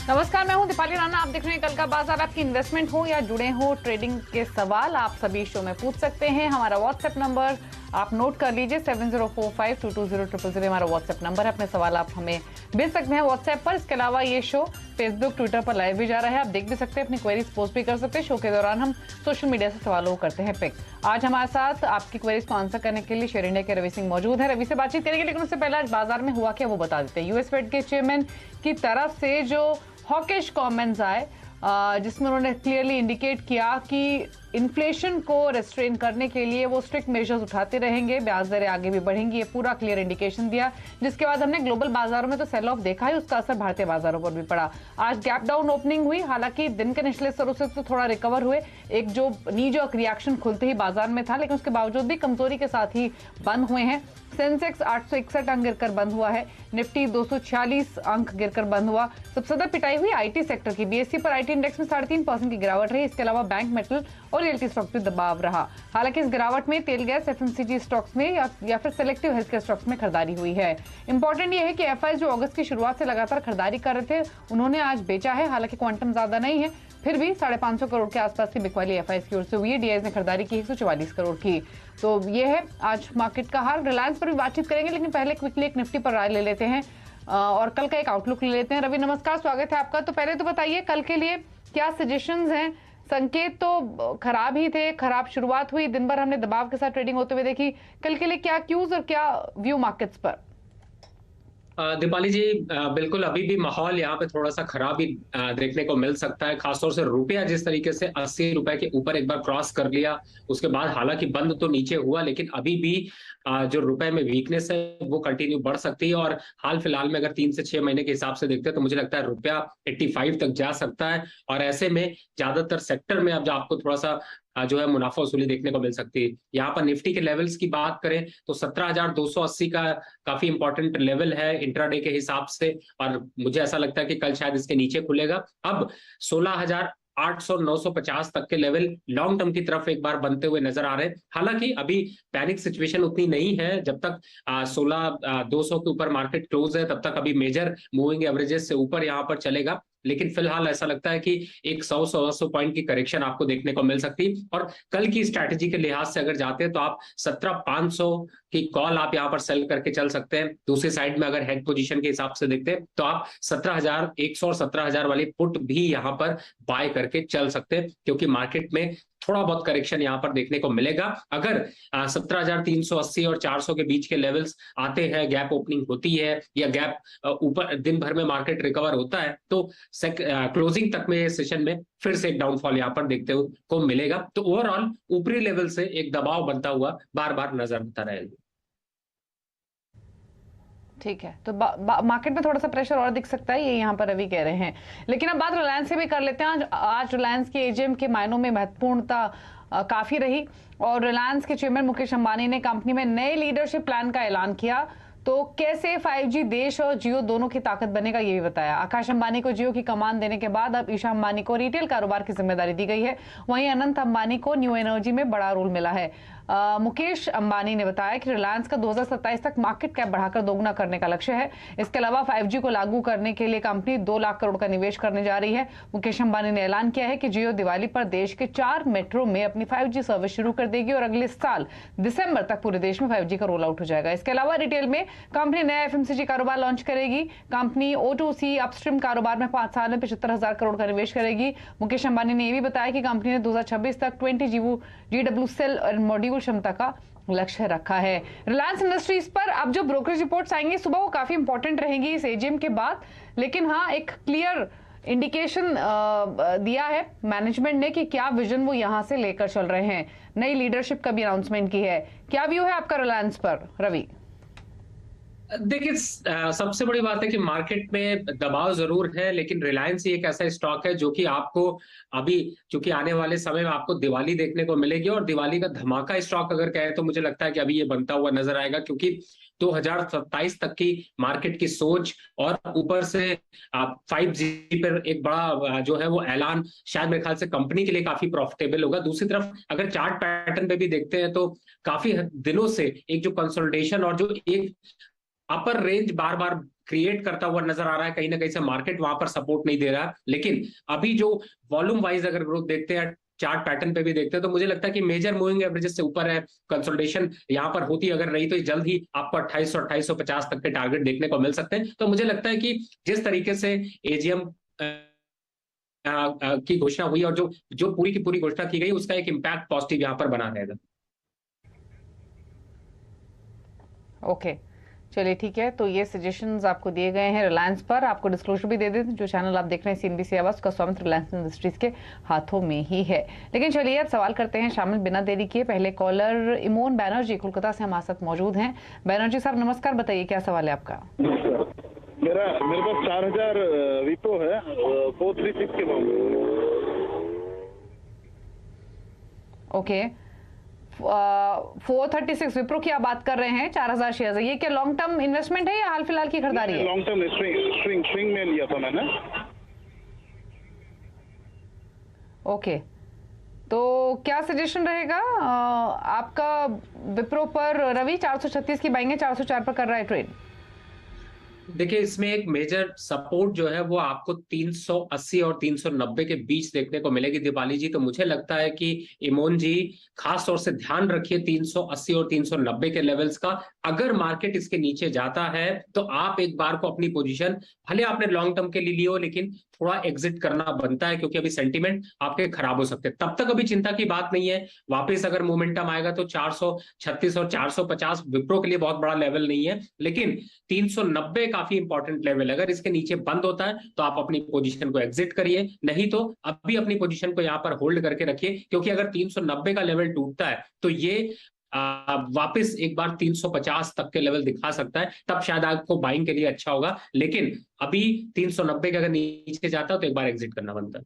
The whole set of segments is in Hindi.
नमस्कार, मैं हूं दीपाली राणा। आप देख रहे हैं कल का बाजार। आपकी इन्वेस्टमेंट हो या जुड़े हो ट्रेडिंग के सवाल आप सभी शो में पूछ सकते हैं। हमारा व्हाट्सएप नंबर आप नोट कर लीजिए, 7045220000 हमारा व्हाट्सएप नंबर है। अपने सवाल आप हमें भेज सकते हैं व्हाट्सएप पर। इसके अलावा ये शो फेसबुक, ट्विटर पर लाइव भी जा रहा है, आप देख भी सकते हैं, अपनी क्वेरीज पोस्ट भी कर सकते हैं। शो के दौरान हम सोशल मीडिया से सवालों को करते हैं पिक। आज हमारे साथ आपकी क्वेरीज को आंसर करने के लिए शेयर इंडिया के रवि सिंह मौजूद है। रवि से बातचीत करेंगे, लेकिन उससे पहले आज बाजार में हुआ क्या वो बता देते हैं। यूएस फेड के चेयरमैन की तरफ से जो हॉकिश कमेंट्स आए, जिसमें उन्होंने क्लियरली इंडिकेट किया कि इन्फ्लेशन को रेस्ट्रेन करने के लिए वो स्ट्रिक्ट मेजर्स उठाते रहेंगे, ब्याज दरें आगे भी बढ़ेंगी, ये पूरा क्लियर इंडिकेशन दिया। जिसके बाद हमने ग्लोबल बाजारों में तो सेल ऑफ देखा है, उसका असर भारतीय बाजारों पर भी पड़ा। आज गैप डाउन ओपनिंग हुई, हालांकि दिन के निचले स्तरों से तो थोड़ा रिकवर हुए। एक जो नीजर्क रिएक्शन खुलते ही बाजार में था, लेकिन उसके बावजूद भी कमजोरी के साथ ही बंद हुए हैं। सेंसेक्स 861 अंक गिरकर बंद हुआ है। निफ्टी 246 अंक गिरकर बंद हुआ। सबसे ज्यादा पिटाई हुई आईटी सेक्टर की। बीएससी पर आईटी इंडेक्स में 3.5% की गिरावट रही। इसके अलावा बैंक, मेटल और रियल्टी स्टॉक्स पे दबाव रहा। हालांकि इस गिरावट में तेल, गैस, एफएमसीजी स्टॉक्स में या फिर सिलेक्टिव हेल्थ केयर स्टॉक्स में खरीदारी हुई है। इंपॉर्टेंट यह है कि एफआई जो अगस्त की शुरुआत से लगातार खरीदारी कर रहे थे, उन्होंने आज बेचा है। हालांकि क्वांटम ज्यादा नहीं है, फिर भी 550 करोड़ के आसपास की बिकवाली एफआई की ओर से हुई है। डीआईएस ने खरीदारी की 144 करोड़ की। तो ये है आज मार्केट का हाल। रिलायंस पर भी बातचीत करेंगे, लेकिन पहले क्विकली एक निफ्टी पर राय ले लेते हैं और कल का एक आउटलुक ले लेते हैं। रवि नमस्कार, स्वागत है आपका। तो पहले तो बताइए कल के लिए क्या सजेशंस हैं। संकेत तो खराब ही थे, खराब शुरुआत हुई, दिन भर हमने दबाव के साथ ट्रेडिंग होते हुए देखी। कल के लिए क्या क्यूज और क्या व्यू मार्केट्स पर? दीपाली जी, बिल्कुल अभी भी माहौल यहाँ पे थोड़ा सा खराब ही देखने को मिल सकता है। खासतौर से रुपया जिस तरीके से 80 रुपए के ऊपर एक बार क्रॉस कर लिया, उसके बाद हालांकि बंद तो नीचे हुआ, लेकिन अभी भी जो रुपए में वीकनेस है वो कंटिन्यू बढ़ सकती है। और हाल फिलहाल में अगर 3 से 6 महीने के हिसाब से देखते हैं तो मुझे लगता है रुपया 85 तक जा सकता है। और ऐसे में ज्यादातर सेक्टर में अब जो आपको थोड़ा सा जो है मुनाफा वसूली देखने को मिल सकती है। यहाँ पर निफ्टी के लेवल्स की बात करें तो 17,280 का काफी इंपॉर्टेंट लेवल है इंट्राडे के हिसाब से, और मुझे ऐसा लगता है कि कल शायद इसके नीचे खुलेगा। अब 16,800 950 तक के लेवल लॉन्ग टर्म की तरफ एक बार बनते हुए नजर आ रहे हैं। हालांकि अभी पैनिक सिचुएशन उतनी नहीं है। जब तक 16,200 के ऊपर मार्केट क्लोज है, तब तक अभी मेजर मूविंग एवरेजेस से ऊपर यहाँ पर चलेगा। लेकिन फिलहाल ऐसा लगता है कि एक 100 पॉइंट की करेक्शन आपको देखने को मिल सकती है। और कल की स्ट्रैटेजी के लिहाज से अगर जाते हैं तो आप 17,500 की कॉल आप यहाँ पर सेल करके चल सकते हैं। दूसरी साइड में अगर हेड पोजीशन के हिसाब से देखते हैं तो आप 17,100 और 17,000 वाली पुट भी यहाँ पर बाय करके चल सकते हैं, क्योंकि मार्केट में थोड़ा बहुत करेक्शन यहाँ पर देखने को मिलेगा। अगर 17,380 और 400 के बीच के लेवल्स आते हैं, गैप ओपनिंग होती है या गैप ऊपर दिन भर में मार्केट रिकवर होता है, तो क्लोजिंग तक में सेशन में फिर से एक डाउनफॉल यहाँ पर देखते को मिलेगा। तो ओवरऑल ऊपरी लेवल से एक दबाव बनता हुआ बार बार नजर आता रहेगा। ठीक है, तो मार्केट में थोड़ा सा प्रेशर और दिख सकता है, ये यहाँ पर रवि कह रहे हैं। लेकिन अब बात रिलायंस से भी कर लेते हैं। आज रिलायंस के एजीएम के मायनों में महत्वपूर्णता काफी रही और रिलायंस के चेयरमैन मुकेश अंबानी ने कंपनी में नए लीडरशिप प्लान का ऐलान किया। तो कैसे 5G देश और जियो दोनों की ताकत बनेगा, ये भी बताया। आकाश अंबानी को जियो की कमान देने के बाद अब ईशा अंबानी को रिटेल कारोबार की जिम्मेदारी दी गई है। वहीं अनंत अंबानी को न्यू एनर्जी में बड़ा रोल मिला है। मुकेश अंबानी ने बताया कि रिलायंस का 2027 तक मार्केट कैप बढ़ाकर दोगुना करने का लक्ष्य है। इसके अलावा 5G को लागू करने के लिए कंपनी 2 लाख करोड़ का निवेश करने जा रही है। मुकेश अंबानी ने ऐलान किया है कि जियो दिवाली पर देश के 4 मेट्रो में अपनी 5G सर्विस शुरू कर देगी और अगले साल दिसंबर तक पूरे देश में 5G का रोल आउट हो जाएगा। इसके अलावा रिटेल में कंपनी नया एफएमसीजी कारोबार लॉन्च करेगी। कंपनी O2C अपस्ट्रीम कारोबार में 5 साल में 75,000 करोड़ का निवेश करेगी। मुकेश अंबानी ने यह भी बताया कि कंपनी ने 2026 तक 20 GW सेल और मॉड्यूल क्षमता का लक्ष्य रखा है। रिलायंस इंडस्ट्रीज पर अब जो ब्रोकरेज रिपोर्ट्स आएंगी सुबह, वो काफी इंपॉर्टेंट रहेंगी इस एजीएम के बाद। लेकिन हाँ, एक क्लियर इंडिकेशन दिया है मैनेजमेंट ने कि क्या विजन वो यहां से लेकर चल रहे हैं। नई लीडरशिप का भी अनाउंसमेंट की है। क्या व्यू है आपका रिलायंस पर, रवि? देखिए, सबसे बड़ी बात है कि मार्केट में दबाव जरूर है, लेकिन रिलायंस ही एक ऐसा स्टॉक है जो कि आपको अभी, चूंकि आने वाले समय में आपको दिवाली देखने को मिलेगी, और दिवाली का धमाका स्टॉक अगर कहें तो मुझे लगता है कि अभी ये बनता हुआ नजर आएगा, क्योंकि 2027 तक की मार्केट की सोच और ऊपर से 5G पर एक बड़ा जो है वो ऐलान शायद मेरे ख्याल से कंपनी के लिए काफी प्रॉफिटेबल होगा। दूसरी तरफ अगर चार्ट पैटर्न पे भी देखते हैं तो काफी दिनों से एक जो कंसोलिडेशन और जो एक अपर रेंज बार बार क्रिएट करता हुआ नजर आ रहा है, कहीं ना कहीं से मार्केट वहां पर सपोर्ट नहीं दे रहा है। लेकिन अभी जो वॉल्यूम वाइज अगर ग्रोथ देखते हैं, चार्ट पैटर्न पे भी देखते हैं, तो मुझे लगता है कि मेजर मूविंग एवरेजेस से ऊपर है। कंसोलिडेशन यहां पर होती अगर रही तो जल्द ही आपको 2850 तक के टारगेट देखने को मिल सकते हैं। तो मुझे लगता है कि जिस तरीके से एजीएम की घोषणा हुई और जो जो पूरी की पूरी घोषणा की गई, उसका एक इम्पैक्ट पॉजिटिव यहां पर बना रहेगा। ओके, चलिए ठीक है। तो ये सजेशंस आपको दिए गए हैं रिलायंस पर। आपको डिस्क्लोजर भी दे दें, जो चैनल आप देख रहे हैं सीएनबीसी आवाज का स्वामित्व रिलायंस इंडस्ट्रीज के हाथों में ही है। लेकिन चलिए अब सवाल करते हैं शामिल बिना देरी किए। पहले कॉलर इमोन बैनर्जी कोलकाता से हमारे साथ मौजूद हैं। बैनर्जी साहब नमस्कार, बताइए क्या सवाल है आपका। मेरे पास 4000 विप्रो है 436 के भाव में। ओके, 436 विप्रो की आप बात कर रहे हैं, 4000 शेयर है। ये क्या लॉन्ग टर्म इन्वेस्टमेंट है या हाल फिलहाल की खरीदारी है? लॉन्ग टर्म स्विंग में लिया था मैंने। ओके, तो क्या सजेशन रहेगा आपका विप्रो पर? रवि 436 की बाइंग है, 404 पर कर रहा है ट्रेड। देखिए, इसमें एक मेजर सपोर्ट जो है वो आपको 380 और 390 के बीच देखने को मिलेगी दीपाली जी। तो मुझे लगता है कि इमोन जी खास तौर से ध्यान रखिए 380 और 390 के लेवल्स का। अगर मार्केट इसके नीचे जाता है तो आप एक बार को अपनी पोजीशन, भले आपने लॉन्ग टर्म के लिए ली हो, लेकिन थोड़ा एग्जिट करना बनता है, क्योंकि अभी सेंटीमेंट आपके खराब हो सकते हैं। तब तक अभी चिंता की बात नहीं है। वापस अगर मोमेंटम आएगा तो 436 और 450 विप्रो के लिए बहुत बड़ा लेवल नहीं है, लेकिन 390 काफी इंपॉर्टेंट लेवल। अगर इसके नीचे बंद होता है तो आप अपनी पोजीशन को एग्जिट करिए, नहीं तो अभी अपनी पोजीशन को यहां पर होल्ड करके रखिए। क्योंकि अगर 390 का लेवल टूटता है तो ये वापस एक बार 350 तक के लेवल दिखा सकता है, तब शायद आपको बाइंग के लिए अच्छा होगा। लेकिन अभी 390 के अगर नीचे जाता है तो एक बार एग्जिट करना बनता है।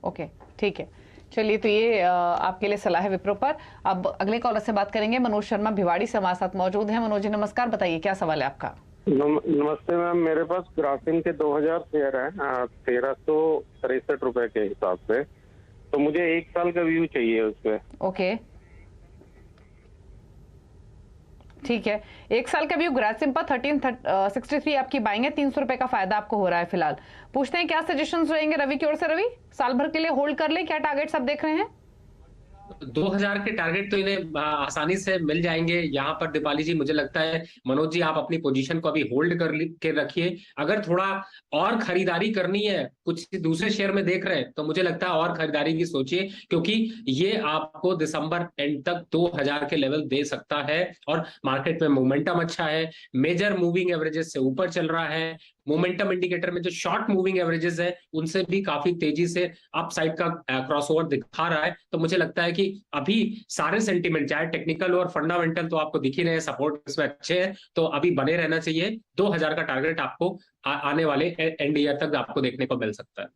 ओके, ठीक है। चलिए, तो ये आपके लिए सलाह है विप्रो पर। अब अगले कॉलर से बात करेंगे। मनोज शर्मा भिवाड़ी से हमारे साथ मौजूद हैं। मनोज जी नमस्कार, बताइए क्या सवाल है आपका। नमस्ते मैम, मेरे पास ग्रासिम के 2000 शेयर है 1363 रुपए के हिसाब से। तो मुझे 1 साल का व्यू चाहिए उस पे। ओके, ठीक है। 1 साल का व्यू ग्रासिम पर 1363 आपकी बाइंग है, 300 रुपए का फायदा आपको हो रहा है फिलहाल। पूछते हैं क्या सजेशंस रहेंगे रवि की ओर से। रवि, साल भर के लिए होल्ड कर ले, क्या टारगेट्स आप देख रहे हैं? 2000 के टारगेट तो इन्हें आसानी से मिल जाएंगे यहाँ पर दीपाली जी। मुझे लगता है मनोज जी, आप अपनी पोजीशन को अभी होल्ड कर के रखिए। अगर थोड़ा और खरीदारी करनी है, कुछ दूसरे शेयर में देख रहे हैं, तो मुझे लगता है और खरीदारी की सोचिए, क्योंकि ये आपको दिसंबर एंड तक 2000 के लेवल दे सकता है। और मार्केट में मोमेंटम अच्छा है, मेजर मूविंग एवरेजेस से ऊपर चल रहा है। मोमेंटम इंडिकेटर में जो शॉर्ट मूविंग एवरेजेस है उनसे भी काफी तेजी से अप साइड का क्रॉसओवर दिखा रहा है। तो मुझे लगता है कि अभी सारे सेंटीमेंट, चाहे टेक्निकल और फंडामेंटल, तो आपको दिख ही रहे हैं, सपोर्ट इसमें अच्छे हैं, तो अभी बने रहना चाहिए। 2000 का टारगेट आपको आने वाले एंड ईयर तक आपको देखने को मिल सकता है।